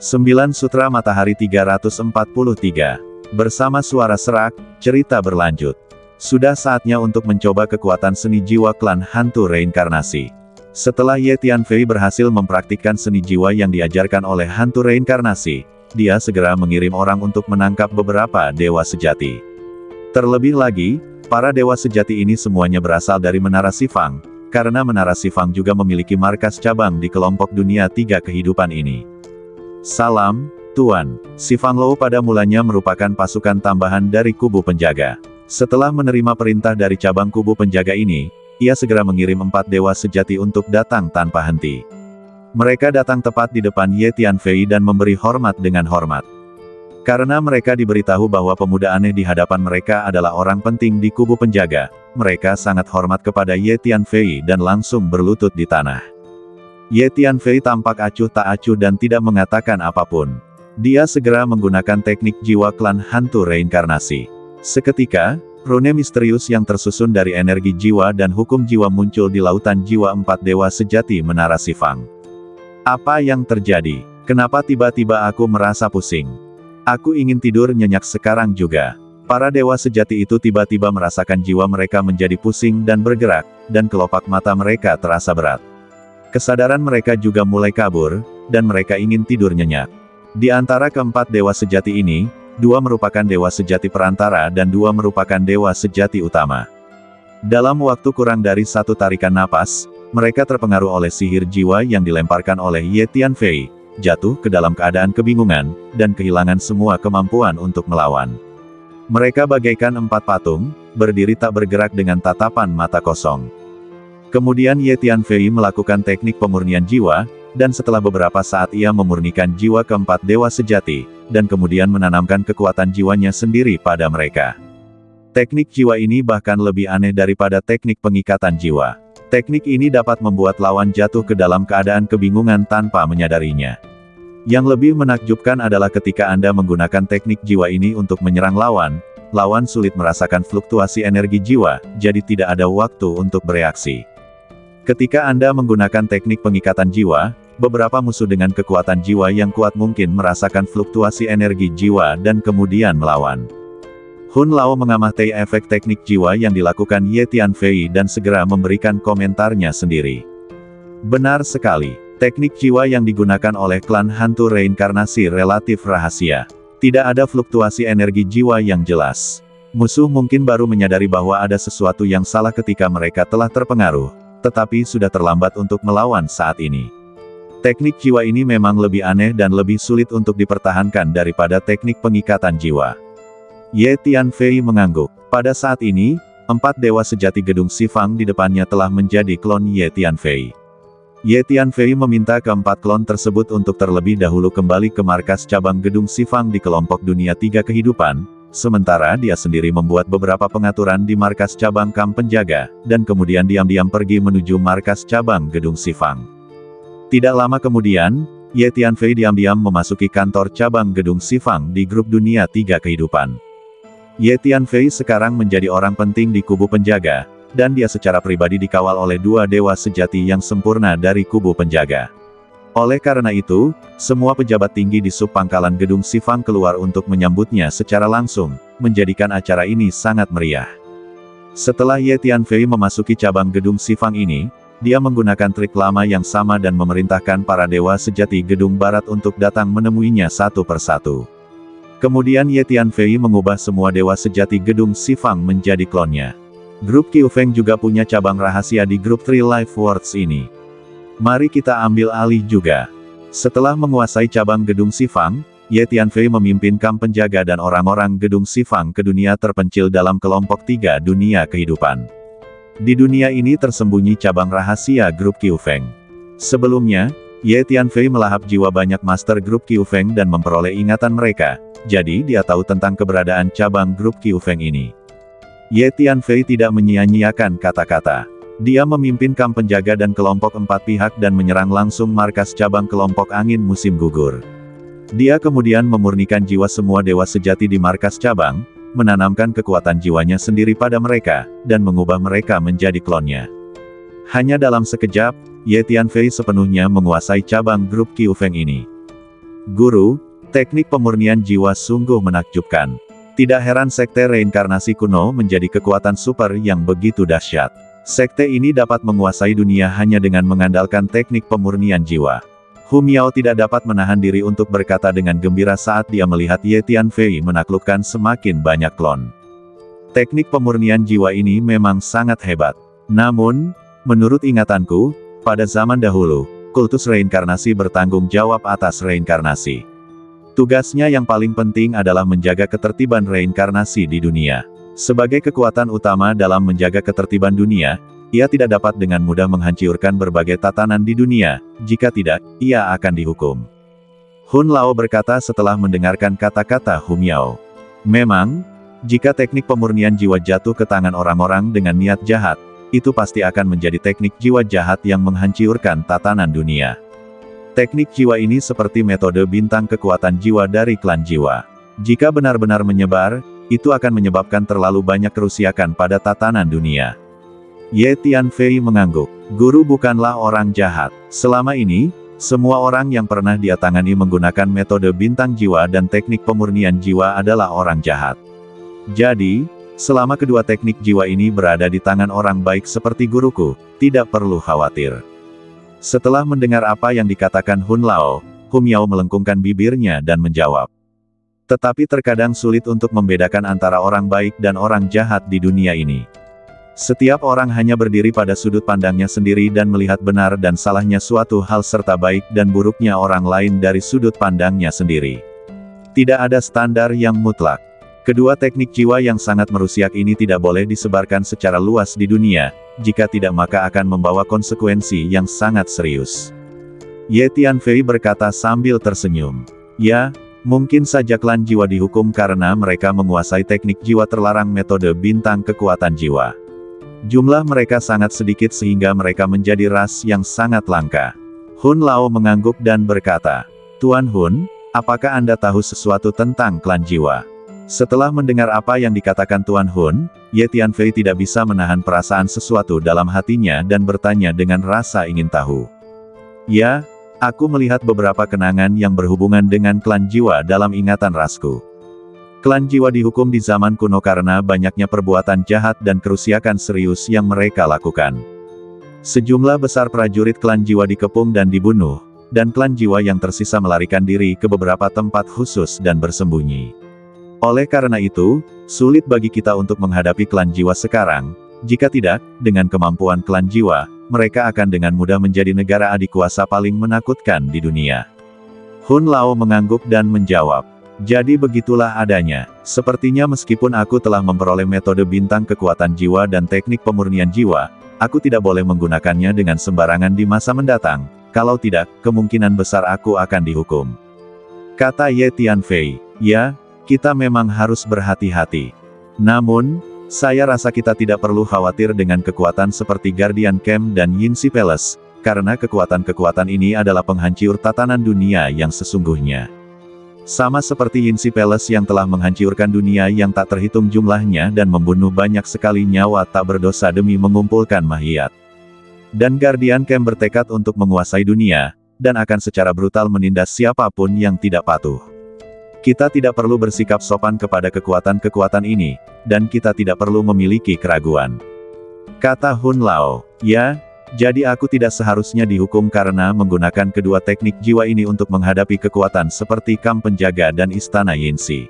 9 Sutra Matahari 343. Bersama suara serak, cerita berlanjut. Sudah saatnya untuk mencoba kekuatan seni jiwa klan hantu reinkarnasi. Setelah Ye Tianfei berhasil mempraktikkan seni jiwa yang diajarkan oleh hantu reinkarnasi, dia segera mengirim orang untuk menangkap beberapa dewa sejati. Terlebih lagi, para dewa sejati ini semuanya berasal dari Menara Shifang, karena Menara Shifang juga memiliki markas cabang di kelompok dunia 3 kehidupan ini. Salam, Tuan. Shifang Lou pada mulanya merupakan pasukan tambahan dari kubu penjaga. Setelah menerima perintah dari cabang kubu penjaga ini, ia segera mengirim 4 dewa sejati untuk datang tanpa henti. Mereka datang tepat di depan Ye Tianfei dan memberi hormat dengan hormat. Karena mereka diberitahu bahwa pemuda aneh di hadapan mereka adalah orang penting di kubu penjaga, mereka sangat hormat kepada Ye Tianfei dan langsung berlutut di tanah. Ye Tianfei tampak acuh tak acuh dan tidak mengatakan apapun. Dia segera menggunakan teknik jiwa klan hantu reinkarnasi. Seketika, rune misterius yang tersusun dari energi jiwa dan hukum jiwa muncul di lautan jiwa 4 dewa sejati Menara Shifang. Apa yang terjadi? Kenapa tiba-tiba aku merasa pusing? Aku ingin tidur nyenyak sekarang juga. Para dewa sejati itu tiba-tiba merasakan jiwa mereka menjadi pusing dan bergerak, dan kelopak mata mereka terasa berat. Kesadaran mereka juga mulai kabur, dan mereka ingin tidur nyenyak. Di antara keempat dewa sejati ini, 2 merupakan dewa sejati perantara dan 2 merupakan dewa sejati utama. Dalam waktu kurang dari 1 tarikan napas, mereka terpengaruh oleh sihir jiwa yang dilemparkan oleh Ye Tianfei, jatuh ke dalam keadaan kebingungan, dan kehilangan semua kemampuan untuk melawan. Mereka bagaikan 4 patung, berdiri tak bergerak dengan tatapan mata kosong. Kemudian Ye Tianfei melakukan teknik pemurnian jiwa, dan setelah beberapa saat ia memurnikan jiwa keempat dewa sejati, dan kemudian menanamkan kekuatan jiwanya sendiri pada mereka. Teknik jiwa ini bahkan lebih aneh daripada teknik pengikatan jiwa. Teknik ini dapat membuat lawan jatuh ke dalam keadaan kebingungan tanpa menyadarinya. Yang lebih menakjubkan adalah ketika Anda menggunakan teknik jiwa ini untuk menyerang lawan, lawan sulit merasakan fluktuasi energi jiwa, jadi tidak ada waktu untuk bereaksi. Ketika Anda menggunakan teknik pengikatan jiwa, beberapa musuh dengan kekuatan jiwa yang kuat mungkin merasakan fluktuasi energi jiwa dan kemudian melawan. Hun Lao mengamati efek teknik jiwa yang dilakukan Ye Tianfei dan segera memberikan komentarnya sendiri. Benar sekali, teknik jiwa yang digunakan oleh klan hantu reinkarnasi relatif rahasia. Tidak ada fluktuasi energi jiwa yang jelas. Musuh mungkin baru menyadari bahwa ada sesuatu yang salah ketika mereka telah terpengaruh, tetapi sudah terlambat untuk melawan saat ini. Teknik jiwa ini memang lebih aneh dan lebih sulit untuk dipertahankan daripada teknik pengikatan jiwa. Ye Tianfei mengangguk. Pada saat ini, 4 dewa sejati gedung Shifang di depannya telah menjadi klon Ye Tianfei. Ye Tianfei meminta keempat klon tersebut untuk terlebih dahulu kembali ke markas cabang gedung Shifang di kelompok dunia 3 kehidupan, sementara dia sendiri membuat beberapa pengaturan di markas cabang kamp penjaga, dan kemudian diam-diam pergi menuju markas cabang gedung Shifang. Tidak lama kemudian, Ye Tianfei diam-diam memasuki kantor cabang gedung Shifang di grup dunia 3 kehidupan. Ye Tianfei sekarang menjadi orang penting di kubu penjaga, dan dia secara pribadi dikawal oleh 2 dewa sejati yang sempurna dari kubu penjaga. Oleh karena itu, semua pejabat tinggi di sub pangkalan gedung Shifang keluar untuk menyambutnya secara langsung, menjadikan acara ini sangat meriah. Setelah Ye Tianfei memasuki cabang gedung Shifang ini, dia menggunakan trik lama yang sama dan memerintahkan para dewa sejati gedung barat untuk datang menemuinya satu persatu. Kemudian Ye Tianfei mengubah semua dewa sejati gedung Shifang menjadi klonnya. Grup Qiufeng juga punya cabang rahasia di grup Three Life Worlds ini. Mari kita ambil alih juga. Setelah menguasai cabang gedung Shifang, Ye Tianfei memimpin kamp penjaga dan orang-orang gedung Shifang ke dunia terpencil dalam kelompok 3 dunia kehidupan. Di dunia ini tersembunyi cabang rahasia grup Qiufeng. Sebelumnya, Ye Tianfei melahap jiwa banyak master grup Qiufeng dan memperoleh ingatan mereka, jadi dia tahu tentang keberadaan cabang grup Qiufeng ini. Ye Tianfei tidak menyia-nyiakan kata-kata. Dia memimpin kamp penjaga dan kelompok 4 pihak dan menyerang langsung markas cabang kelompok angin musim gugur. Dia kemudian memurnikan jiwa semua dewa sejati di markas cabang, menanamkan kekuatan jiwanya sendiri pada mereka, dan mengubah mereka menjadi klonnya. Hanya dalam sekejap, Ye Tianfei sepenuhnya menguasai cabang grup Qiufeng ini. Guru, teknik pemurnian jiwa sungguh menakjubkan. Tidak heran sekte reinkarnasi kuno menjadi kekuatan super yang begitu dahsyat. Sekte ini dapat menguasai dunia hanya dengan mengandalkan teknik pemurnian jiwa. Hu Miao tidak dapat menahan diri untuk berkata dengan gembira saat dia melihat Ye Tianfei menaklukkan semakin banyak klon. Teknik pemurnian jiwa ini memang sangat hebat. Namun, menurut ingatanku, pada zaman dahulu, kultus reinkarnasi bertanggung jawab atas reinkarnasi. Tugasnya yang paling penting adalah menjaga ketertiban reinkarnasi di dunia. Sebagai kekuatan utama dalam menjaga ketertiban dunia, ia tidak dapat dengan mudah menghancurkan berbagai tatanan di dunia, jika tidak, ia akan dihukum. Hun Lao berkata setelah mendengarkan kata-kata Hu Miao. Memang, jika teknik pemurnian jiwa jatuh ke tangan orang-orang dengan niat jahat, itu pasti akan menjadi teknik jiwa jahat yang menghancurkan tatanan dunia. Teknik jiwa ini seperti metode bintang kekuatan jiwa dari klan jiwa. Jika benar-benar menyebar, itu akan menyebabkan terlalu banyak kerusakan pada tatanan dunia. Ye Tianfei mengangguk. Guru bukanlah orang jahat. Selama ini, semua orang yang pernah dia tangani menggunakan metode bintang jiwa dan teknik pemurnian jiwa adalah orang jahat. Jadi, selama kedua teknik jiwa ini berada di tangan orang baik seperti guruku, tidak perlu khawatir. Setelah mendengar apa yang dikatakan Hun Lao, Hu Miao melengkungkan bibirnya dan menjawab. Tetapi terkadang sulit untuk membedakan antara orang baik dan orang jahat di dunia ini. Setiap orang hanya berdiri pada sudut pandangnya sendiri dan melihat benar dan salahnya suatu hal serta baik dan buruknya orang lain dari sudut pandangnya sendiri. Tidak ada standar yang mutlak. Kedua teknik jiwa yang sangat merusak ini tidak boleh disebarkan secara luas di dunia, jika tidak maka akan membawa konsekuensi yang sangat serius. Ye Tianfei berkata sambil tersenyum. Ya, mungkin saja klan jiwa dihukum karena mereka menguasai teknik jiwa terlarang metode bintang kekuatan jiwa. Jumlah mereka sangat sedikit sehingga mereka menjadi ras yang sangat langka. Hun Lao mengangguk dan berkata, Tuan Hun, apakah Anda tahu sesuatu tentang klan jiwa? Setelah mendengar apa yang dikatakan Tuan Hun, Ye Tianfei tidak bisa menahan perasaan sesuatu dalam hatinya dan bertanya dengan rasa ingin tahu. Ya, aku melihat beberapa kenangan yang berhubungan dengan klan jiwa dalam ingatan rasku. Klan jiwa dihukum di zaman kuno karena banyaknya perbuatan jahat dan kerusakan serius yang mereka lakukan. Sejumlah besar prajurit klan jiwa dikepung dan dibunuh, dan klan jiwa yang tersisa melarikan diri ke beberapa tempat khusus dan bersembunyi. Oleh karena itu, sulit bagi kita untuk menghadapi klan jiwa sekarang. Jika tidak, dengan kemampuan klan jiwa, mereka akan dengan mudah menjadi negara adikuasa paling menakutkan di dunia. Hun Lao mengangguk dan menjawab. Jadi begitulah adanya. Sepertinya meskipun aku telah memperoleh metode bintang kekuatan jiwa dan teknik pemurnian jiwa, aku tidak boleh menggunakannya dengan sembarangan di masa mendatang. Kalau tidak, kemungkinan besar aku akan dihukum. Kata Ye Tianfei. Ya, kita memang harus berhati-hati. Namun, saya rasa kita tidak perlu khawatir dengan kekuatan seperti Guardian Camp dan Yinsi Palace, karena kekuatan-kekuatan ini adalah penghancur tatanan dunia yang sesungguhnya. Sama seperti Yinsi Palace yang telah menghancurkan dunia yang tak terhitung jumlahnya dan membunuh banyak sekali nyawa tak berdosa demi mengumpulkan mahiat. Dan Guardian Camp bertekad untuk menguasai dunia, dan akan secara brutal menindas siapapun yang tidak patuh. Kita tidak perlu bersikap sopan kepada kekuatan-kekuatan ini, dan kita tidak perlu memiliki keraguan. Kata Hun Lao, ya, jadi aku tidak seharusnya dihukum karena menggunakan kedua teknik jiwa ini untuk menghadapi kekuatan seperti kamp penjaga dan istana Yinsi.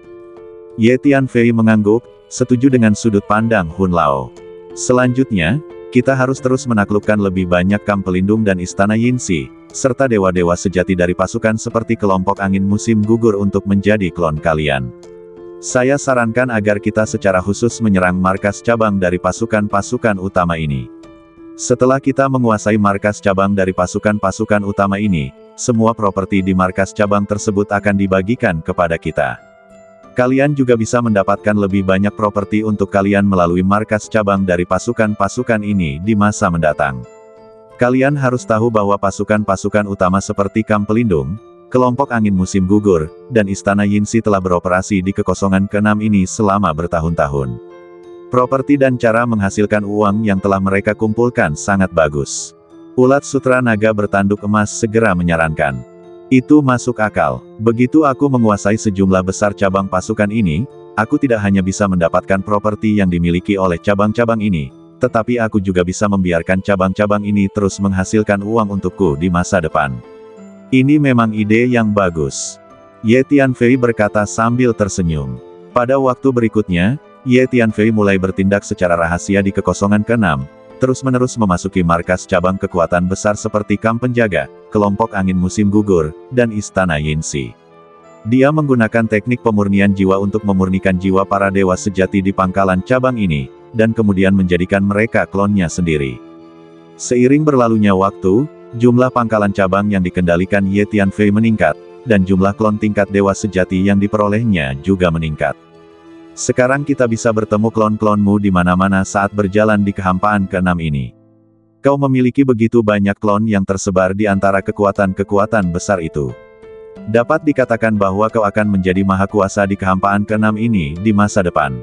Ye Tianfei mengangguk, setuju dengan sudut pandang Hun Lao. Selanjutnya, kita harus terus menaklukkan lebih banyak kamp pelindung dan istana Yinsi, serta dewa-dewa sejati dari pasukan seperti kelompok angin musim gugur untuk menjadi klon kalian. Saya sarankan agar kita secara khusus menyerang markas cabang dari pasukan-pasukan utama ini. Setelah kita menguasai markas cabang dari pasukan-pasukan utama ini, semua properti di markas cabang tersebut akan dibagikan kepada kita. Kalian juga bisa mendapatkan lebih banyak properti untuk kalian melalui markas cabang dari pasukan-pasukan ini di masa mendatang. Kalian harus tahu bahwa pasukan-pasukan utama seperti kamp pelindung, kelompok angin musim gugur, dan istana Yinsi telah beroperasi di kekosongan ke-6 ini selama bertahun-tahun. Properti dan cara menghasilkan uang yang telah mereka kumpulkan sangat bagus. Ulat Sutra Naga bertanduk emas segera menyarankan. Itu masuk akal. Begitu aku menguasai sejumlah besar cabang pasukan ini, aku tidak hanya bisa mendapatkan properti yang dimiliki oleh cabang-cabang ini, tetapi aku juga bisa membiarkan cabang-cabang ini terus menghasilkan uang untukku di masa depan. Ini memang ide yang bagus. Ye Tianfei berkata sambil tersenyum. Pada waktu berikutnya, Ye Tianfei mulai bertindak secara rahasia di kekosongan ke-6, terus-menerus memasuki markas cabang kekuatan besar seperti kamp penjaga, kelompok angin musim gugur, dan istana Yinsi. Dia menggunakan teknik pemurnian jiwa untuk memurnikan jiwa para dewa sejati di pangkalan cabang ini, dan kemudian menjadikan mereka klonnya sendiri. Seiring berlalunya waktu, jumlah pangkalan cabang yang dikendalikan Ye Tianfei meningkat, dan jumlah klon tingkat dewa sejati yang diperolehnya juga meningkat. Sekarang kita bisa bertemu klon-klonmu di mana-mana saat berjalan di kehampaan ke-6 ini. Kau memiliki begitu banyak klon yang tersebar di antara kekuatan-kekuatan besar itu. Dapat dikatakan bahwa kau akan menjadi maha kuasa di kehampaan ke-6 ini di masa depan.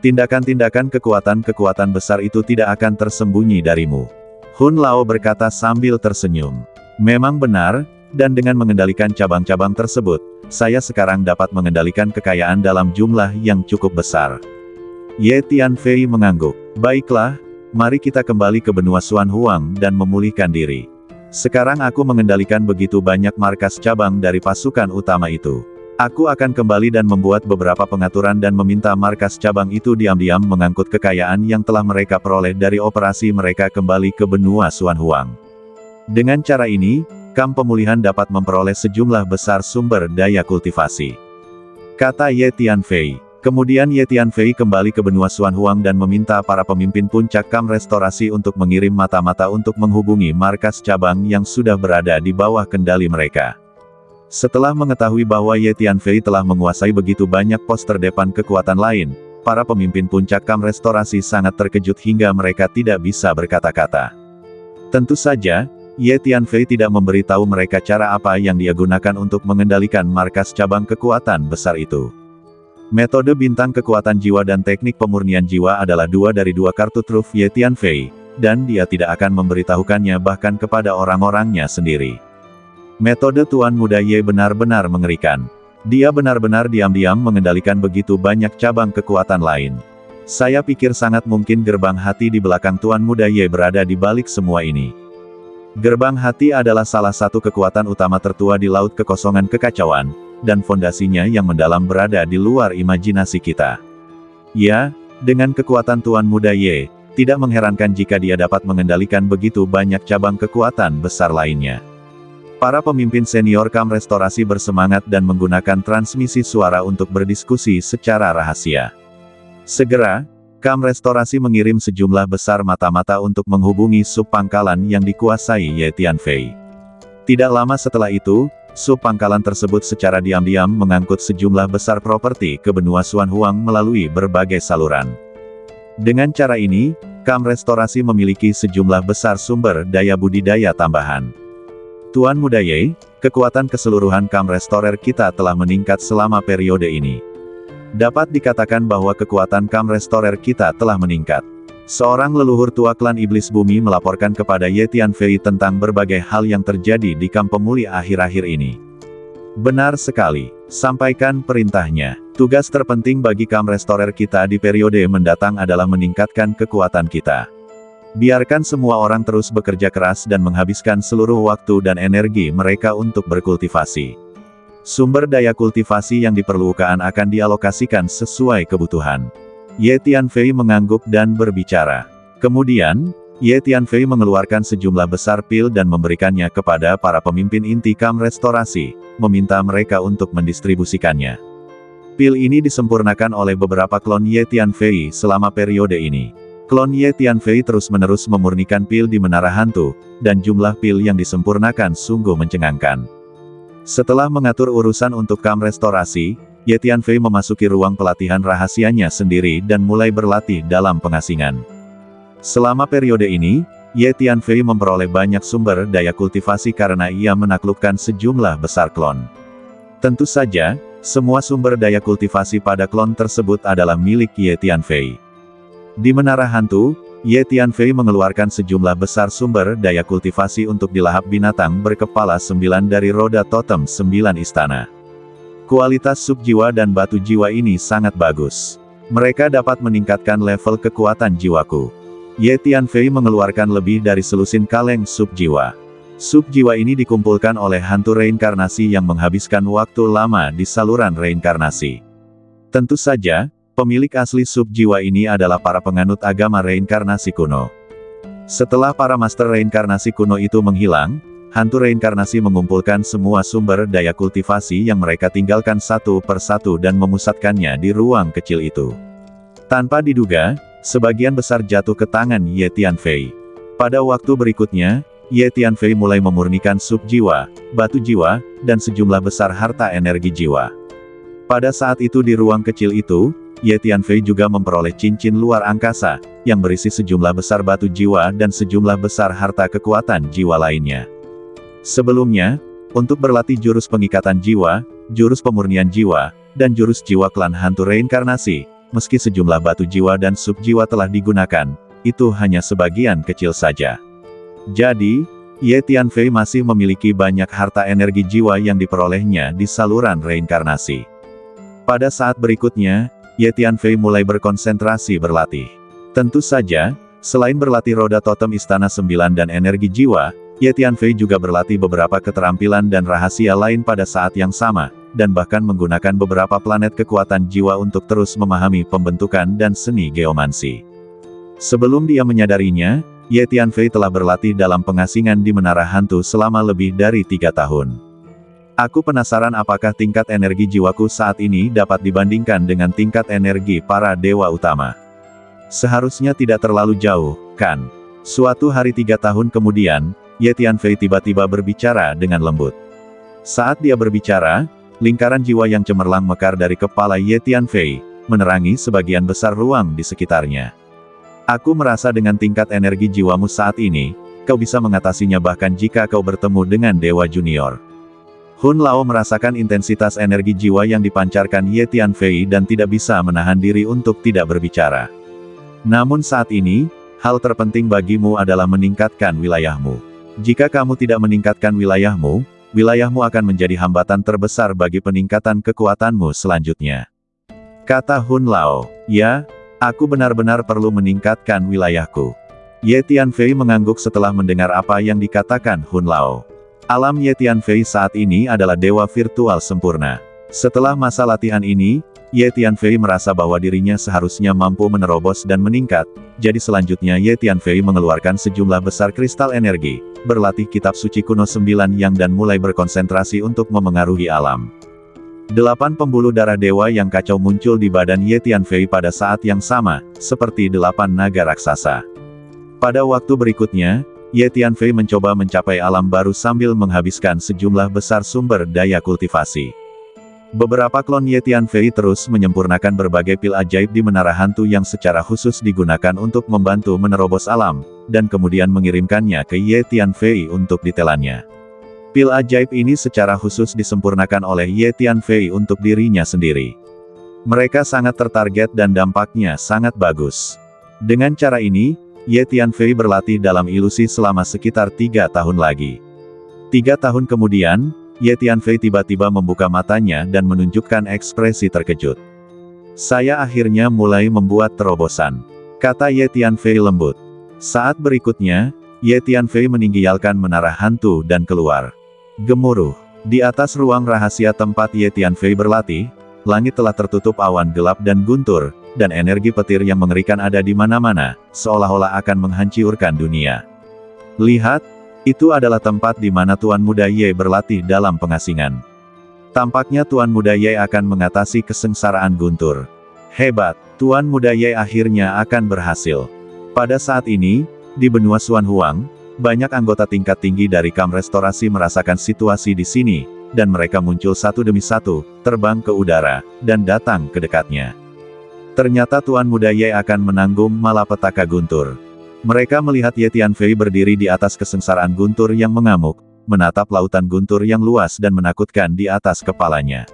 Tindakan-tindakan kekuatan-kekuatan besar itu tidak akan tersembunyi darimu. Hun Lao berkata sambil tersenyum. Memang benar, dan dengan mengendalikan cabang-cabang tersebut, saya sekarang dapat mengendalikan kekayaan dalam jumlah yang cukup besar. Ye Tianfei mengangguk. Baiklah, mari kita kembali ke benua Xuan Huang dan memulihkan diri. Sekarang aku mengendalikan begitu banyak markas cabang dari pasukan utama itu. Aku akan kembali dan membuat beberapa pengaturan dan meminta markas cabang itu diam-diam mengangkut kekayaan yang telah mereka peroleh dari operasi mereka kembali ke benua Xuan Huang. Dengan cara ini, kamp pemulihan dapat memperoleh sejumlah besar sumber daya kultivasi. Kata Ye Tianfei. Kemudian Ye Tianfei kembali ke benua Xuan Huang dan meminta para pemimpin puncak kamp restorasi untuk mengirim mata-mata untuk menghubungi markas cabang yang sudah berada di bawah kendali mereka. Setelah mengetahui bahwa Ye Tianfei telah menguasai begitu banyak pos terdepan kekuatan lain, para pemimpin puncak kamp restorasi sangat terkejut hingga mereka tidak bisa berkata-kata. Tentu saja, Ye Tianfei tidak memberitahu mereka cara apa yang dia gunakan untuk mengendalikan markas cabang kekuatan besar itu. Metode bintang kekuatan jiwa dan teknik pemurnian jiwa adalah dua dari dua kartu truf Ye Tianfei, dan dia tidak akan memberitahukannya bahkan kepada orang-orangnya sendiri. Metode Tuan Muda Ye benar-benar mengerikan. Dia benar-benar diam-diam mengendalikan begitu banyak cabang kekuatan lain. Saya pikir sangat mungkin gerbang hati di belakang Tuan Muda Ye berada di balik semua ini. Gerbang hati adalah salah satu kekuatan utama tertua di Laut Kekosongan Kekacauan, dan fondasinya yang mendalam berada di luar imajinasi kita. Ya, dengan kekuatan Tuan Muda Ye, tidak mengherankan jika dia dapat mengendalikan begitu banyak cabang kekuatan besar lainnya. Para pemimpin senior kamp restorasi bersemangat dan menggunakan transmisi suara untuk berdiskusi secara rahasia. Segera, kamp restorasi mengirim sejumlah besar mata-mata untuk menghubungi sub pangkalan yang dikuasai Ye Tianfei. Tidak lama setelah itu, sub pangkalan tersebut secara diam-diam mengangkut sejumlah besar properti ke benua Xuan Huang melalui berbagai saluran. Dengan cara ini, kamp restorasi memiliki sejumlah besar sumber daya budidaya tambahan. Tuan Muda Ye, kekuatan keseluruhan kamp restorer kita telah meningkat selama periode ini. Dapat dikatakan bahwa kekuatan kamp restorer kita telah meningkat. Seorang leluhur tua klan iblis bumi melaporkan kepada Ye Tianfei tentang berbagai hal yang terjadi di kamp pemulih akhir-akhir ini. Benar sekali, sampaikan perintahnya. Tugas terpenting bagi kamp restorer kita di periode mendatang adalah meningkatkan kekuatan kita. Biarkan semua orang terus bekerja keras dan menghabiskan seluruh waktu dan energi mereka untuk berkultivasi. Sumber daya kultivasi yang diperlukan akan dialokasikan sesuai kebutuhan. Ye Tianfei mengangguk dan berbicara. Kemudian, Ye Tianfei mengeluarkan sejumlah besar pil dan memberikannya kepada para pemimpin inti kamp restorasi, meminta mereka untuk mendistribusikannya. Pil ini disempurnakan oleh beberapa klon Ye Tianfei selama periode ini. Klon Ye Tianfei terus-menerus memurnikan pil di Menara Hantu, dan jumlah pil yang disempurnakan sungguh mencengangkan. Setelah mengatur urusan untuk kamp restorasi, Ye Tianfei memasuki ruang pelatihan rahasianya sendiri dan mulai berlatih dalam pengasingan. Selama periode ini, Ye Tianfei memperoleh banyak sumber daya kultivasi karena ia menaklukkan sejumlah besar klon. Tentu saja, semua sumber daya kultivasi pada klon tersebut adalah milik Ye Tianfei. Di Menara Hantu, Ye Tianfei mengeluarkan sejumlah besar sumber daya kultivasi untuk dilahap binatang berkepala 9 dari roda totem 9 istana. Kualitas sub jiwa dan batu jiwa ini sangat bagus. Mereka dapat meningkatkan level kekuatan jiwaku. Ye Tianfei mengeluarkan lebih dari selusin kaleng sub jiwa. Sub jiwa ini dikumpulkan oleh hantu reinkarnasi yang menghabiskan waktu lama di saluran reinkarnasi. Tentu saja, pemilik asli sub jiwa ini adalah para penganut agama reinkarnasi kuno. Setelah para master reinkarnasi kuno itu menghilang, hantu reinkarnasi mengumpulkan semua sumber daya kultivasi yang mereka tinggalkan satu persatu dan memusatkannya di ruang kecil itu. Tanpa diduga, sebagian besar jatuh ke tangan Ye Tianfei. Pada waktu berikutnya, Ye Tianfei mulai memurnikan sub jiwa, batu jiwa, dan sejumlah besar harta energi jiwa. Pada saat itu di ruang kecil itu, Ye Tianfei juga memperoleh cincin luar angkasa, yang berisi sejumlah besar batu jiwa dan sejumlah besar harta kekuatan jiwa lainnya. Sebelumnya, untuk berlatih jurus pengikatan jiwa, jurus pemurnian jiwa, dan jurus jiwa klan hantu reinkarnasi, meski sejumlah batu jiwa dan sub jiwa telah digunakan, itu hanya sebagian kecil saja. Jadi, Ye Tianfei masih memiliki banyak harta energi jiwa yang diperolehnya di saluran reinkarnasi. Pada saat berikutnya, Ye Tianfei mulai berkonsentrasi berlatih. Tentu saja, selain berlatih roda totem istana 9 dan energi jiwa, Ye Tianfei juga berlatih beberapa keterampilan dan rahasia lain pada saat yang sama, dan bahkan menggunakan beberapa planet kekuatan jiwa untuk terus memahami pembentukan dan seni geomansi. Sebelum dia menyadarinya, Ye Tianfei telah berlatih dalam pengasingan di Menara Hantu selama lebih dari 3 tahun. Aku penasaran apakah tingkat energi jiwaku saat ini dapat dibandingkan dengan tingkat energi para dewa utama. Seharusnya tidak terlalu jauh, kan? Suatu hari 3 tahun kemudian, Ye Tianfei tiba-tiba berbicara dengan lembut. Saat dia berbicara, lingkaran jiwa yang cemerlang mekar dari kepala Ye Tianfei, menerangi sebagian besar ruang di sekitarnya. Aku merasa dengan tingkat energi jiwamu saat ini, kau bisa mengatasinya bahkan jika kau bertemu dengan Dewa Junior. Hun Lao merasakan intensitas energi jiwa yang dipancarkan Ye Tianfei dan tidak bisa menahan diri untuk tidak berbicara. Namun saat ini, hal terpenting bagimu adalah meningkatkan wilayahmu. Jika kamu tidak meningkatkan wilayahmu, wilayahmu akan menjadi hambatan terbesar bagi peningkatan kekuatanmu selanjutnya. Kata Hun Lao, ya, aku benar-benar perlu meningkatkan wilayahku. Ye Tianfei mengangguk setelah mendengar apa yang dikatakan Hun Lao. Alam Ye Tianfei saat ini adalah dewa virtual sempurna. Setelah masa latihan ini, Ye Tianfei merasa bahwa dirinya seharusnya mampu menerobos dan meningkat, jadi selanjutnya Ye Tianfei mengeluarkan sejumlah besar kristal energi, berlatih kitab suci kuno 9 yang dan mulai berkonsentrasi untuk memengaruhi alam. 8 pembuluh darah dewa yang kacau muncul di badan Ye Tianfei pada saat yang sama, seperti 8 naga raksasa. Pada waktu berikutnya, Ye Tianfei mencoba mencapai alam baru sambil menghabiskan sejumlah besar sumber daya kultivasi. Beberapa klon Ye Tianfei terus menyempurnakan berbagai pil ajaib di Menara Hantu yang secara khusus digunakan untuk membantu menerobos alam, dan kemudian mengirimkannya ke Ye Tianfei untuk ditelannya. Pil ajaib ini secara khusus disempurnakan oleh Ye Tianfei untuk dirinya sendiri. Mereka sangat tertarget dan dampaknya sangat bagus. Dengan cara ini, Ye Tianfei berlatih dalam ilusi selama sekitar 3 tahun lagi. 3 tahun kemudian, Ye Tianfei tiba-tiba membuka matanya dan menunjukkan ekspresi terkejut. Saya akhirnya mulai membuat terobosan, kata Ye Tianfei lembut. Saat berikutnya, Ye Tianfei meninggalkan Menara Hantu dan keluar. Gemuruh. Di atas ruang rahasia tempat Ye Tianfei berlatih, langit telah tertutup awan gelap dan guntur, dan energi petir yang mengerikan ada di mana-mana, seolah-olah akan menghancurkan dunia. Lihat, itu adalah tempat di mana Tuan Muda Ye berlatih dalam pengasingan. Tampaknya Tuan Muda Ye akan mengatasi kesengsaraan guntur. Hebat, Tuan Muda Ye akhirnya akan berhasil. Pada saat ini, di benua Xuan Huang, banyak anggota tingkat tinggi dari Kam Restorasi merasakan situasi di sini, dan mereka muncul satu demi satu, terbang ke udara, dan datang ke dekatnya. Ternyata Tuan Muda Ye akan menanggung malapetaka guntur. Mereka melihat Ye Tianfei berdiri di atas kesengsaraan guntur yang mengamuk, menatap lautan guntur yang luas dan menakutkan di atas kepalanya.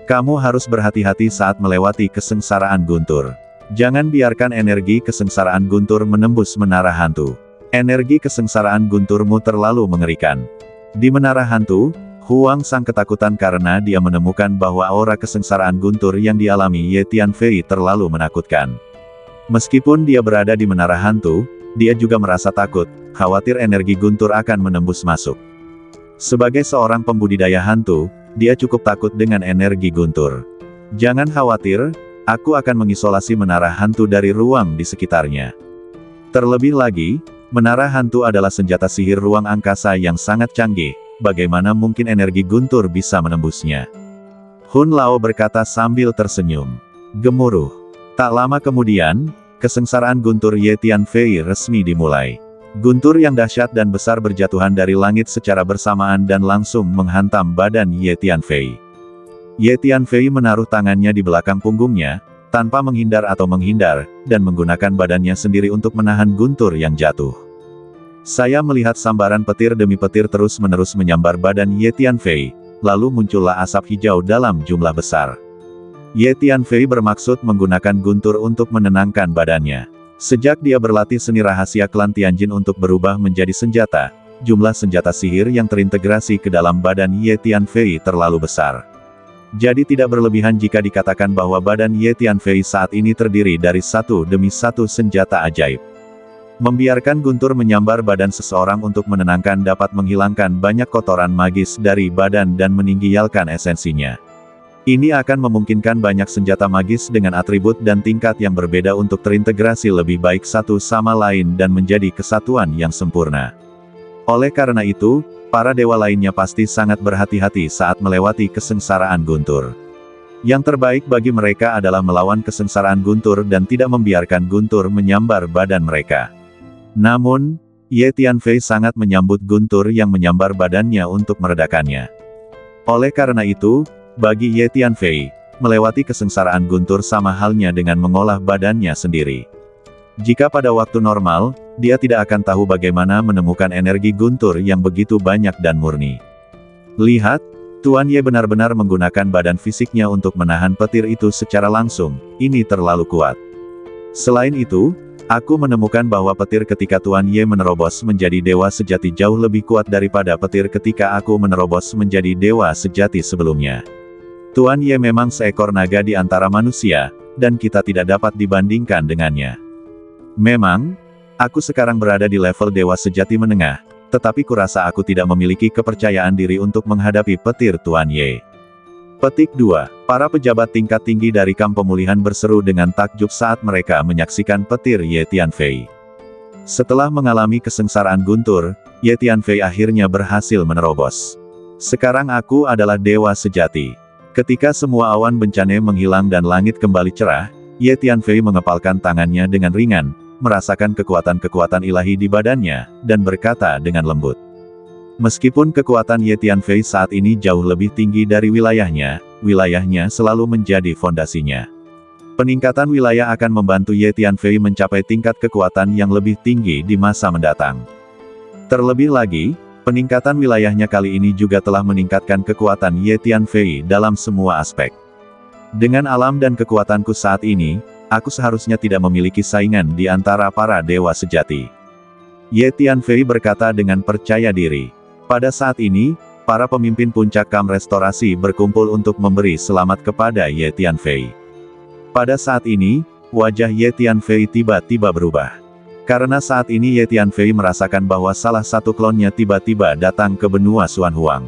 Kamu harus berhati-hati saat melewati kesengsaraan guntur. Jangan biarkan energi kesengsaraan Guntur menembus menara hantu. Energi kesengsaraan Gunturmu terlalu mengerikan. Di menara hantu, Huang Sang ketakutan karena dia menemukan bahwa aura kesengsaraan Guntur yang dialami Ye Tianfei terlalu menakutkan. Meskipun dia berada di menara hantu, dia juga merasa takut, khawatir energi Guntur akan menembus masuk. Sebagai seorang pembudidaya hantu, dia cukup takut dengan energi Guntur. Jangan khawatir, aku akan mengisolasi menara hantu dari ruang di sekitarnya. Terlebih lagi, menara hantu adalah senjata sihir ruang angkasa yang sangat canggih, bagaimana mungkin energi Guntur bisa menembusnya? Hun Lao berkata sambil tersenyum. Gemuruh. Tak lama kemudian, kesengsaraan Guntur Ye Tianfei resmi dimulai. Guntur yang dahsyat dan besar berjatuhan dari langit secara bersamaan dan langsung menghantam badan Ye Tianfei. Ye Tianfei menaruh tangannya di belakang punggungnya, tanpa menghindar atau menghindar, dan menggunakan badannya sendiri untuk menahan Guntur yang jatuh. Saya melihat sambaran petir demi petir terus-menerus menyambar badan Ye Tianfei, lalu muncullah asap hijau dalam jumlah besar. Ye Tianfei bermaksud menggunakan Guntur untuk menenangkan badannya. Sejak dia berlatih seni rahasia klan Tianjin untuk berubah menjadi senjata, jumlah senjata sihir yang terintegrasi ke dalam badan Ye Tianfei terlalu besar. Jadi tidak berlebihan jika dikatakan bahwa badan Ye Tianfei saat ini terdiri dari satu demi satu senjata ajaib. Membiarkan Guntur menyambar badan seseorang untuk menenangkan dapat menghilangkan banyak kotoran magis dari badan dan meninggalkan esensinya. Ini akan memungkinkan banyak senjata magis dengan atribut dan tingkat yang berbeda untuk terintegrasi lebih baik satu sama lain dan menjadi kesatuan yang sempurna. Oleh karena itu, para dewa lainnya pasti sangat berhati-hati saat melewati kesengsaraan Guntur. Yang terbaik bagi mereka adalah melawan kesengsaraan Guntur dan tidak membiarkan Guntur menyambar badan mereka. Namun, Ye Tianfei sangat menyambut Guntur yang menyambar badannya untuk meredakannya. Oleh karena itu, bagi Ye Tianfei, melewati kesengsaraan Guntur sama halnya dengan mengolah badannya sendiri. Jika pada waktu normal, dia tidak akan tahu bagaimana menemukan energi Guntur yang begitu banyak dan murni. Lihat, Tuan Ye benar-benar menggunakan badan fisiknya untuk menahan petir itu secara langsung, ini terlalu kuat. Selain itu, aku menemukan bahwa petir ketika Tuan Ye menerobos menjadi dewa sejati jauh lebih kuat daripada petir ketika aku menerobos menjadi dewa sejati sebelumnya. Tuan Ye memang seekor naga di antara manusia, dan kita tidak dapat dibandingkan dengannya. Memang, aku sekarang berada di level dewa sejati menengah, tetapi kurasa aku tidak memiliki kepercayaan diri untuk menghadapi petir Tuan Ye. Petik 2. Para pejabat tingkat tinggi dari kamp pemulihan berseru dengan takjub saat mereka menyaksikan petir Ye Tianfei. Setelah mengalami kesengsaraan Guntur, Ye Tianfei akhirnya berhasil menerobos. Sekarang aku adalah dewa sejati. Ketika semua awan bencana menghilang dan langit kembali cerah, Ye Tianfei mengepalkan tangannya dengan ringan, merasakan kekuatan-kekuatan ilahi di badannya, dan berkata dengan lembut. Meskipun kekuatan Ye Tianfei saat ini jauh lebih tinggi dari wilayahnya selalu menjadi fondasinya. Peningkatan wilayah akan membantu Ye Tianfei mencapai tingkat kekuatan yang lebih tinggi di masa mendatang. Terlebih lagi, peningkatan wilayahnya kali ini juga telah meningkatkan kekuatan Ye Tianfei dalam semua aspek. Dengan alam dan kekuatanku saat ini, aku seharusnya tidak memiliki saingan di antara para dewa sejati. Ye Tianfei berkata dengan percaya diri. Pada saat ini, para pemimpin puncak kamp restorasi berkumpul untuk memberi selamat kepada Ye Tianfei. Pada saat ini, wajah Ye Tianfei tiba-tiba berubah. Karena saat ini Ye Tianfei merasakan bahwa salah satu klonnya tiba-tiba datang ke benua Xuanhuang.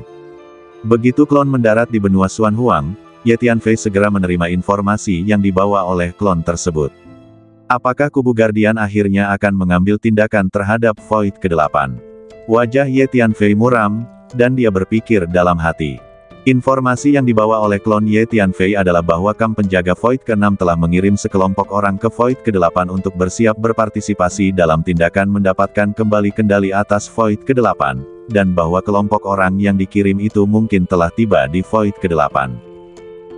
Begitu klon mendarat di benua Xuanhuang, Ye Tianfei segera menerima informasi yang dibawa oleh klon tersebut. Apakah kubu Guardian akhirnya akan mengambil tindakan terhadap Void ke-8? Wajah Ye Tianfei muram, dan dia berpikir dalam hati. Informasi yang dibawa oleh klon Ye Tianfei adalah bahwa kamp penjaga Void ke-6 telah mengirim sekelompok orang ke Void ke-8 untuk bersiap berpartisipasi dalam tindakan mendapatkan kembali kendali atas Void ke-8, dan bahwa kelompok orang yang dikirim itu mungkin telah tiba di Void ke-8.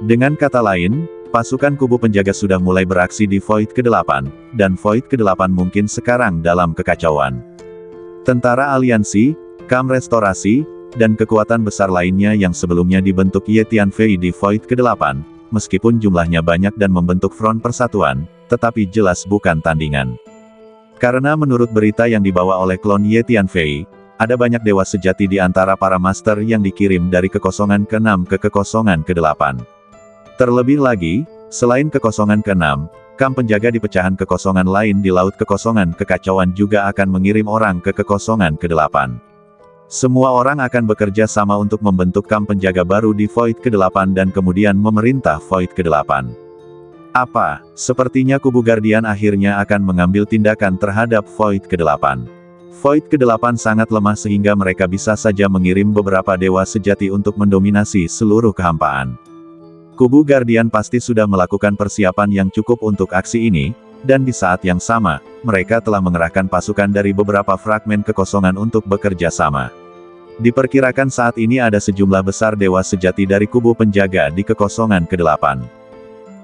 Dengan kata lain, pasukan kubu penjaga sudah mulai beraksi di Void ke-8, dan Void ke-8 mungkin sekarang dalam kekacauan. Tentara aliansi, kamp restorasi, dan kekuatan besar lainnya yang sebelumnya dibentuk Ye Tianfei di Void ke-8, meskipun jumlahnya banyak dan membentuk front persatuan, tetapi jelas bukan tandingan. Karena menurut berita yang dibawa oleh klon Ye Tianfei, ada banyak dewa sejati di antara para master yang dikirim dari kekosongan ke-6 ke kekosongan ke-8. Terlebih lagi, selain kekosongan ke-6, kamp penjaga di pecahan kekosongan lain di laut kekosongan kekacauan juga akan mengirim orang ke kekosongan ke-8. Semua orang akan bekerja sama untuk membentuk kamp penjaga baru di Void ke-8 dan kemudian memerintah Void ke-8. Apa? Sepertinya kubu Guardian akhirnya akan mengambil tindakan terhadap Void ke-8. Void ke-8 sangat lemah sehingga mereka bisa saja mengirim beberapa dewa sejati untuk mendominasi seluruh kehampaan. Kubu Guardian pasti sudah melakukan persiapan yang cukup untuk aksi ini, dan di saat yang sama, mereka telah mengerahkan pasukan dari beberapa fragmen kekosongan untuk bekerja sama. Diperkirakan saat ini ada sejumlah besar dewa sejati dari kubu penjaga di kekosongan ke-8.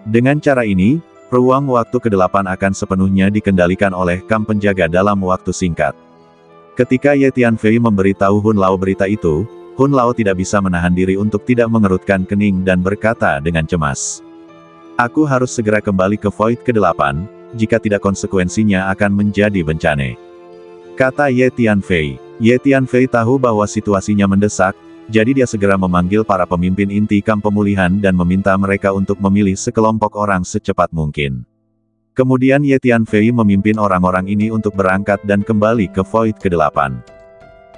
Dengan cara ini, ruang waktu ke-8 akan sepenuhnya dikendalikan oleh kamp penjaga dalam waktu singkat. Ketika Ye Tianfei memberitahu Hun Lao berita itu, Hun Lao tidak bisa menahan diri untuk tidak mengerutkan kening dan berkata dengan cemas. Aku harus segera kembali ke Void ke-8, jika tidak konsekuensinya akan menjadi bencana. Kata Ye Tianfei. Ye Tianfei tahu bahwa situasinya mendesak, jadi dia segera memanggil para pemimpin inti kamp pemulihan dan meminta mereka untuk memilih sekelompok orang secepat mungkin. Kemudian Ye Tianfei memimpin orang-orang ini untuk berangkat dan kembali ke Void ke-8.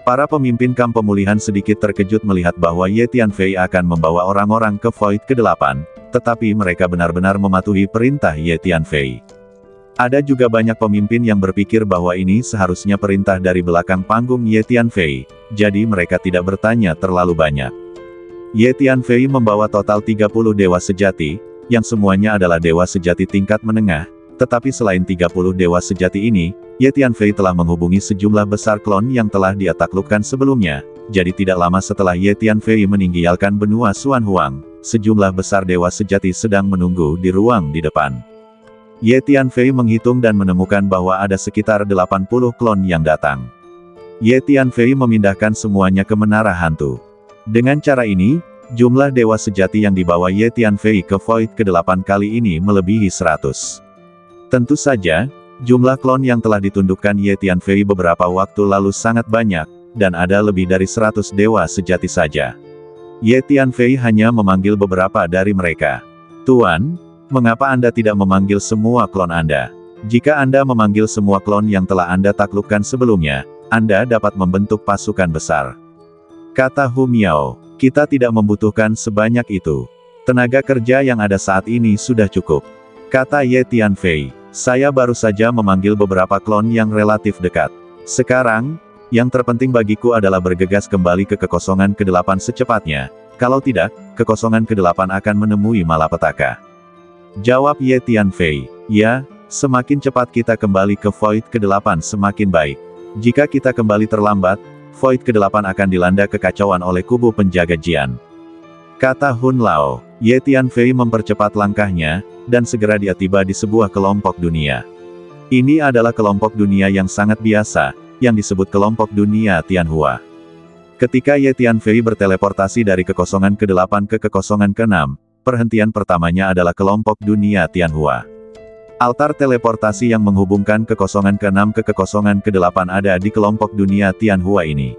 Para pemimpin kamp pemulihan sedikit terkejut melihat bahwa Ye Tianfei akan membawa orang-orang ke Void ke-8, tetapi mereka benar-benar mematuhi perintah Ye Tianfei. Ada juga banyak pemimpin yang berpikir bahwa ini seharusnya perintah dari belakang panggung Ye Tianfei, jadi mereka tidak bertanya terlalu banyak. Ye Tianfei membawa total 30 dewa sejati, yang semuanya adalah dewa sejati tingkat menengah, tetapi selain 30 dewa sejati ini, Ye Tianfei telah menghubungi sejumlah besar klon yang telah dia taklukkan sebelumnya, jadi tidak lama setelah Ye Tianfei meninggalkan benua Xuan Huang, sejumlah besar dewa sejati sedang menunggu di ruang di depan. Ye Tianfei menghitung dan menemukan bahwa ada sekitar 80 klon yang datang. Ye Tianfei memindahkan semuanya ke menara hantu. Dengan cara ini, jumlah dewa sejati yang dibawa Ye Tianfei ke Void ke-8 kali ini melebihi 100. Tentu saja, jumlah klon yang telah ditundukkan Ye Tianfei beberapa waktu lalu sangat banyak, dan ada lebih dari 100 dewa sejati saja. Ye Tianfei hanya memanggil beberapa dari mereka. Tuan, mengapa Anda tidak memanggil semua klon Anda? Jika Anda memanggil semua klon yang telah Anda taklukkan sebelumnya, Anda dapat membentuk pasukan besar. Kata Hu Miao, kita tidak membutuhkan sebanyak itu. Tenaga kerja yang ada saat ini sudah cukup. Kata Ye Tianfei, saya baru saja memanggil beberapa klon yang relatif dekat. Sekarang, yang terpenting bagiku adalah bergegas kembali ke kekosongan ke-8 secepatnya. Kalau tidak, kekosongan ke-8 akan menemui malapetaka. Jawab Ye Tianfei, ya, semakin cepat kita kembali ke Void ke-8 semakin baik. Jika kita kembali terlambat, Void ke-8 akan dilanda kekacauan oleh kubu penjaga Jian. Kata Hun Lao, Ye Tianfei mempercepat langkahnya, dan segera dia tiba di sebuah kelompok dunia. Ini adalah kelompok dunia yang sangat biasa, yang disebut kelompok dunia Tianhua. Ketika Ye Tianfei berteleportasi dari kekosongan ke-8 ke kekosongan ke-6, perhentian pertamanya adalah kelompok dunia Tianhua. Altar teleportasi yang menghubungkan kekosongan ke-6 ke kekosongan ke-8 ada di kelompok dunia Tianhua ini.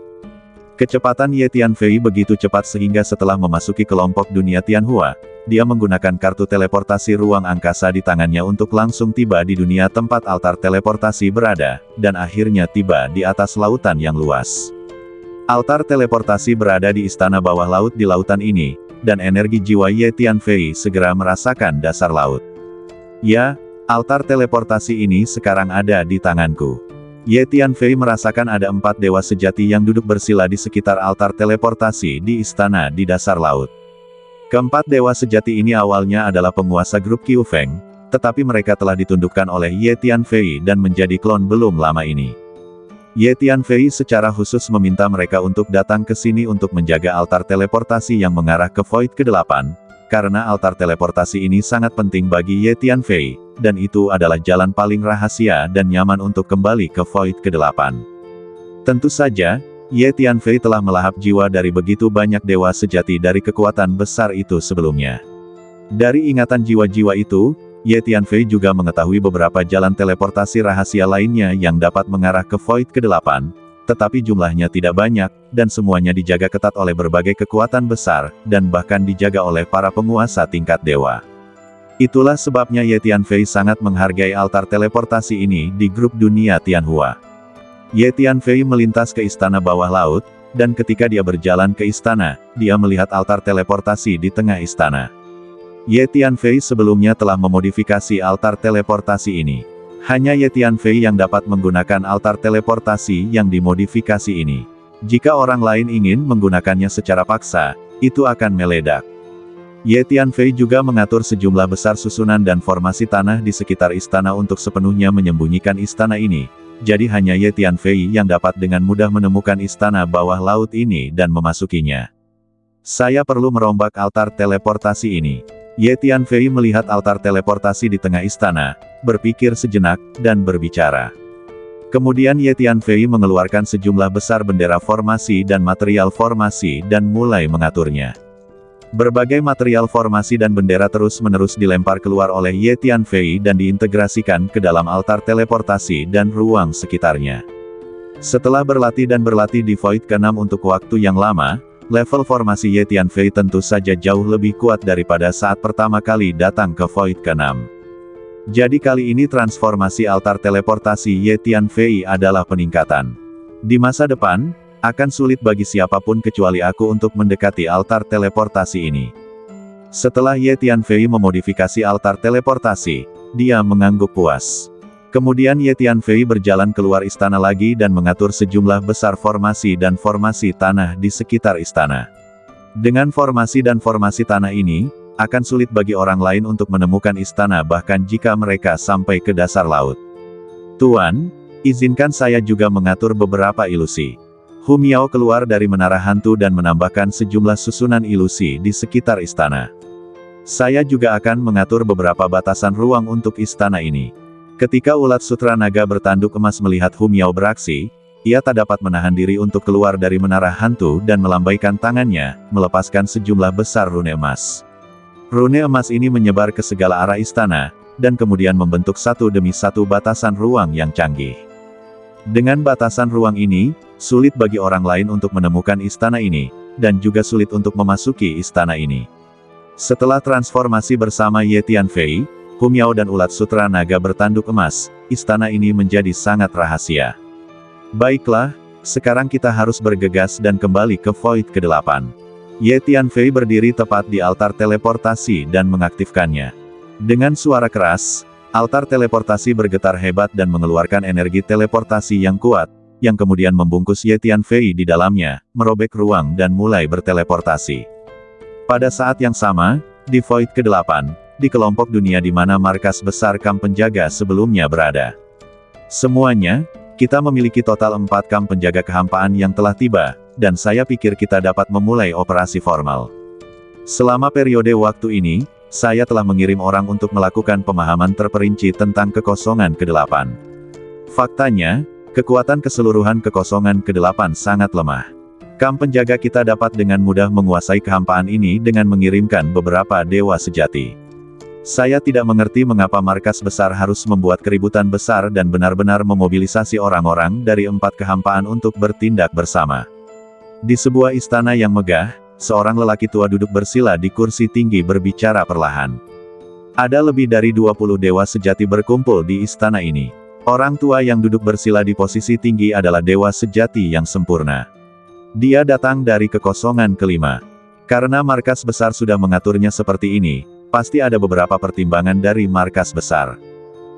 Kecepatan Ye Tianfei begitu cepat sehingga setelah memasuki kelompok dunia Tianhua, dia menggunakan kartu teleportasi ruang angkasa di tangannya untuk langsung tiba di dunia tempat altar teleportasi berada, dan akhirnya tiba di atas lautan yang luas. Altar teleportasi berada di istana bawah laut di lautan ini, dan energi jiwa Ye Tianfei segera merasakan dasar laut. Ya, altar teleportasi ini sekarang ada di tanganku. Ye Tianfei merasakan ada 4 dewa sejati yang duduk bersila di sekitar altar teleportasi di istana di dasar laut. Keempat dewa sejati ini awalnya adalah penguasa grup Qiu Feng, tetapi mereka telah ditundukkan oleh Ye Tianfei dan menjadi klon belum lama ini. Ye Tianfei secara khusus meminta mereka untuk datang ke sini untuk menjaga altar teleportasi yang mengarah ke Void ke-8, karena altar teleportasi ini sangat penting bagi Ye Tianfei, dan itu adalah jalan paling rahasia dan nyaman untuk kembali ke Void ke-8. Tentu saja, Ye Tianfei telah melahap jiwa dari begitu banyak dewa sejati dari kekuatan besar itu sebelumnya. Dari ingatan jiwa-jiwa itu, Ye Tianfei juga mengetahui beberapa jalan teleportasi rahasia lainnya yang dapat mengarah ke Void ke-8, tetapi jumlahnya tidak banyak, dan semuanya dijaga ketat oleh berbagai kekuatan besar, dan bahkan dijaga oleh para penguasa tingkat dewa. Itulah sebabnya Ye Tianfei sangat menghargai altar teleportasi ini di grup dunia Tianhua. Ye Tianfei melintas ke istana bawah laut, dan ketika dia berjalan ke istana, dia melihat altar teleportasi di tengah istana. Ye Tianfei sebelumnya telah memodifikasi altar teleportasi ini. Hanya Ye Tianfei yang dapat menggunakan altar teleportasi yang dimodifikasi ini. Jika orang lain ingin menggunakannya secara paksa, itu akan meledak. Ye Tianfei juga mengatur sejumlah besar susunan dan formasi tanah di sekitar istana untuk sepenuhnya menyembunyikan istana ini. Jadi hanya Ye Tianfei yang dapat dengan mudah menemukan istana bawah laut ini dan memasukinya. Saya perlu merombak altar teleportasi ini. Ye Tianfei melihat altar teleportasi di tengah istana, berpikir sejenak, dan berbicara. Kemudian Ye Tianfei mengeluarkan sejumlah besar bendera formasi dan material formasi dan mulai mengaturnya. Berbagai material formasi dan bendera terus-menerus dilempar keluar oleh Ye Tianfei dan diintegrasikan ke dalam altar teleportasi dan ruang sekitarnya. Setelah berlatih di Void ke-6 untuk waktu yang lama, level formasi Ye Tianfei tentu saja jauh lebih kuat daripada saat pertama kali datang ke Void ke-6. Jadi kali ini transformasi altar teleportasi Ye Tianfei adalah peningkatan. Di masa depan, akan sulit bagi siapapun kecuali aku untuk mendekati altar teleportasi ini. Setelah Ye Tianfei memodifikasi altar teleportasi, dia mengangguk puas. Kemudian Ye Tianfei berjalan keluar istana lagi dan mengatur sejumlah besar formasi dan formasi tanah di sekitar istana. Dengan formasi dan formasi tanah ini, akan sulit bagi orang lain untuk menemukan istana bahkan jika mereka sampai ke dasar laut. Tuan, izinkan saya juga mengatur beberapa ilusi. Hu Miao keluar dari menara hantu dan menambahkan sejumlah susunan ilusi di sekitar istana. Saya juga akan mengatur beberapa batasan ruang untuk istana ini. Ketika ulat sutra naga bertanduk emas melihat Hu Miao beraksi, ia tak dapat menahan diri untuk keluar dari menara hantu dan melambaikan tangannya, melepaskan sejumlah besar rune emas. Rune emas ini menyebar ke segala arah istana, dan kemudian membentuk satu demi satu batasan ruang yang canggih. Dengan batasan ruang ini, sulit bagi orang lain untuk menemukan istana ini, dan juga sulit untuk memasuki istana ini. Setelah transformasi bersama Ye Tianfei, Hu Miao dan ulat sutra naga bertanduk emas, istana ini menjadi sangat rahasia. Baiklah, sekarang kita harus bergegas dan kembali ke Void ke-8. Ye Tianfei berdiri tepat di altar teleportasi dan mengaktifkannya. Dengan suara keras, altar teleportasi bergetar hebat dan mengeluarkan energi teleportasi yang kuat, yang kemudian membungkus Ye Tianfei di dalamnya, merobek ruang dan mulai berteleportasi. Pada saat yang sama, di Void ke-8, di kelompok dunia di mana markas besar kamp penjaga sebelumnya berada. Semuanya, kita memiliki total 4 kamp penjaga kehampaan yang telah tiba, dan saya pikir kita dapat memulai operasi formal. Selama periode waktu ini, saya telah mengirim orang untuk melakukan pemahaman terperinci tentang kekosongan ke-8. Faktanya, kekuatan keseluruhan kekosongan ke-8 sangat lemah. Kamp penjaga kita dapat dengan mudah menguasai kehampaan ini dengan mengirimkan beberapa dewa sejati. Saya tidak mengerti mengapa markas besar harus membuat keributan besar dan benar-benar memobilisasi orang-orang dari 4 kehampaan untuk bertindak bersama. Di sebuah istana yang megah, seorang lelaki tua duduk bersila di kursi tinggi berbicara perlahan. Ada lebih dari 20 dewa sejati berkumpul di istana ini. Orang tua yang duduk bersila di posisi tinggi adalah dewa sejati yang sempurna. Dia datang dari kekosongan kelima. Karena markas besar sudah mengaturnya seperti ini, pasti ada beberapa pertimbangan dari markas besar.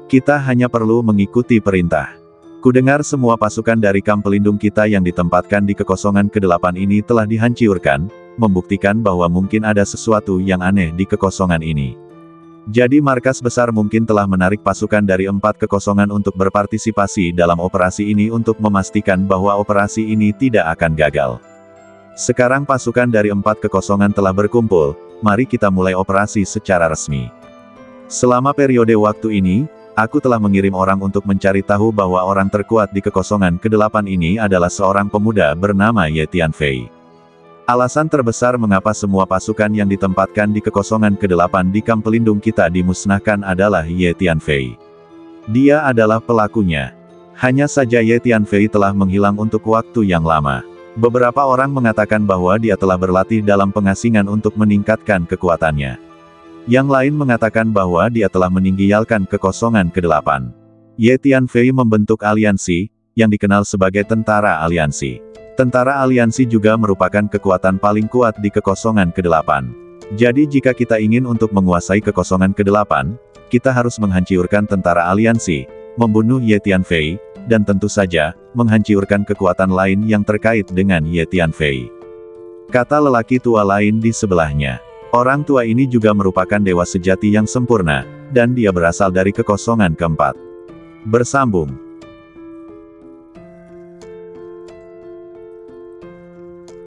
Kita hanya perlu mengikuti perintah. Kudengar semua pasukan dari kamp pelindung kita yang ditempatkan di kekosongan ke-8 ini telah dihancurkan, membuktikan bahwa mungkin ada sesuatu yang aneh di kekosongan ini. Jadi markas besar mungkin telah menarik pasukan dari 4 kekosongan untuk berpartisipasi dalam operasi ini untuk memastikan bahwa operasi ini tidak akan gagal. Sekarang pasukan dari 4 kekosongan telah berkumpul, mari kita mulai operasi secara resmi. Selama periode waktu ini, aku telah mengirim orang untuk mencari tahu bahwa orang terkuat di kekosongan ke-8 ini adalah seorang pemuda bernama Ye Tianfei. Alasan terbesar mengapa semua pasukan yang ditempatkan di kekosongan ke-8 di kamp pelindung kita dimusnahkan adalah Ye Tianfei. Dia adalah pelakunya. Hanya saja Ye Tianfei telah menghilang untuk waktu yang lama. Beberapa orang mengatakan bahwa dia telah berlatih dalam pengasingan untuk meningkatkan kekuatannya. Yang lain mengatakan bahwa dia telah meninggalkan kekosongan ke-8. Ye Tianfei membentuk aliansi, yang dikenal sebagai Tentara Aliansi. Tentara Aliansi juga merupakan kekuatan paling kuat di kekosongan ke-8. Jadi jika kita ingin untuk menguasai kekosongan ke-8, kita harus menghancurkan Tentara Aliansi, membunuh Ye Tianfei, dan tentu saja, menghancurkan kekuatan lain yang terkait dengan Ye Tianfei. Kata lelaki tua lain di sebelahnya. Orang tua ini juga merupakan dewa sejati yang sempurna, dan dia berasal dari kekosongan ke-4. Bersambung.